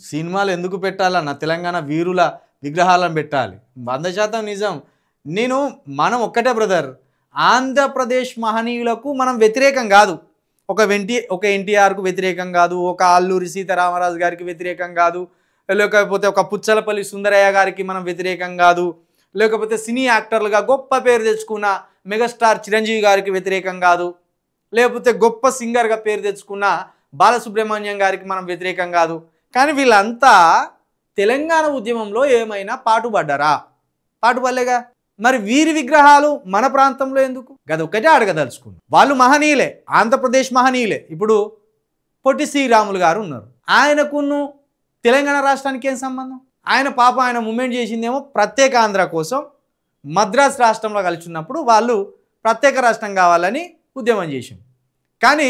సినిమాలు ఎందుకు పెట్టాలన్న తెలంగాణ వీరుల విగ్రహాలను పెట్టాలి 100% నిజం. మనం ఒక్కటే బ్రదర్, ఆంధ్రప్రదేశ్ మహనీయులకు మనం వ్యతిరేకం కాదు. ఒక ఎన్టీఆర్కు వ్యతిరేకం కాదు, ఒక అల్లూరి సీతారామరాజు గారికి వ్యతిరేకం కాదు, లేకపోతే ఒక పుచ్చలపల్లి సుందరయ్య గారికి మనం వ్యతిరేకం కాదు, లేకపోతే సినీ యాక్టర్లుగా గొప్ప పేరు తెచ్చుకున్న మెగాస్టార్ చిరంజీవి గారికి వ్యతిరేకం కాదు, లేకపోతే గొప్ప సింగర్గా పేరు తెచ్చుకున్న బాలసుబ్రహ్మణ్యం గారికి మనం వ్యతిరేకం కాదు. కానీ వీళ్ళంతా తెలంగాణ ఉద్యమంలో ఏమైనా పాటుపడ్డారా? పాటుపడలేగా. మరి వీరి విగ్రహాలు మన ప్రాంతంలో ఎందుకు? గదొక్కటే అడగదలుచుకున్నాం. వాళ్ళు మహనీయులే, ఆంధ్రప్రదేశ్ మహనీయులే. ఇప్పుడు పొట్టి శ్రీరాములు గారు ఉన్నారు, ఆయనకును తెలంగాణ రాష్ట్రానికి ఏం సంబంధం? ఆయన మూమెంట్ చేసిందేమో ప్రత్యేక ఆంధ్ర కోసం. మద్రాసు రాష్ట్రంలో కలిసి ఉన్నప్పుడు వాళ్ళు ప్రత్యేక రాష్ట్రం కావాలని ఉద్యమం చేసింది. కానీ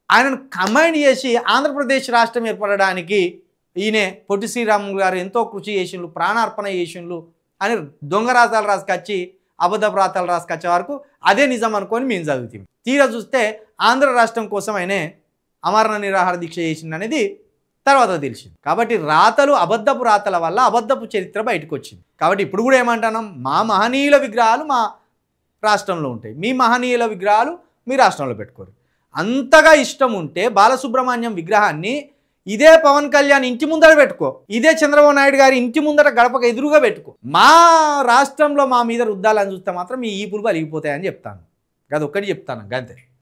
ఆయనను కంబైన్ చేసి ఆంధ్రప్రదేశ్ రాష్ట్రం ఏర్పడడానికి ఈయనే పొట్టి శ్రీరాములు గారు ఎంతో కృషి చేసిండ్రు, ప్రాణార్పణ చేసిండ్రు అని దొంగ రాతాలు రాసుకొచ్చి అబద్ధపు రాతాలు రాసుకొచ్చే వరకు అదే నిజం అనుకొని మేము చదువుతాం. తీరా చూస్తే ఆంధ్ర రాష్ట్రం కోసం ఆయనే అమరణ నిరాహార దీక్ష చేసింది అనేది తర్వాత తెలిసింది. కాబట్టి అబద్ధపు రాతల వల్ల అబద్ధపు చరిత్ర బయటకు వచ్చింది. కాబట్టి ఇప్పుడు కూడా ఏమంటున్నాం, మా మహనీయుల విగ్రహాలు మా రాష్ట్రంలో ఉంటాయి, మీ మహనీయుల విగ్రహాలు మీ రాష్ట్రంలో పెట్టుకోరు. అంతగా ఇష్టం ఉంటే బాలసుబ్రహ్మణ్యం విగ్రహాన్ని ఇదే పవన్ కళ్యాణ్ ఇంటి ముందర పెట్టుకో, ఇదే చంద్రబాబు నాయుడు గారి ఇంటి ముందర గడపక ఎదురుగా పెట్టుకో. మా రాష్ట్రంలో మా మీద రుద్దాలని చూస్తే మాత్రం మీ ఈపులు అలిగిపోతాయని చెప్తాను. అది ఒక్కటి చెప్తాను, గంతే.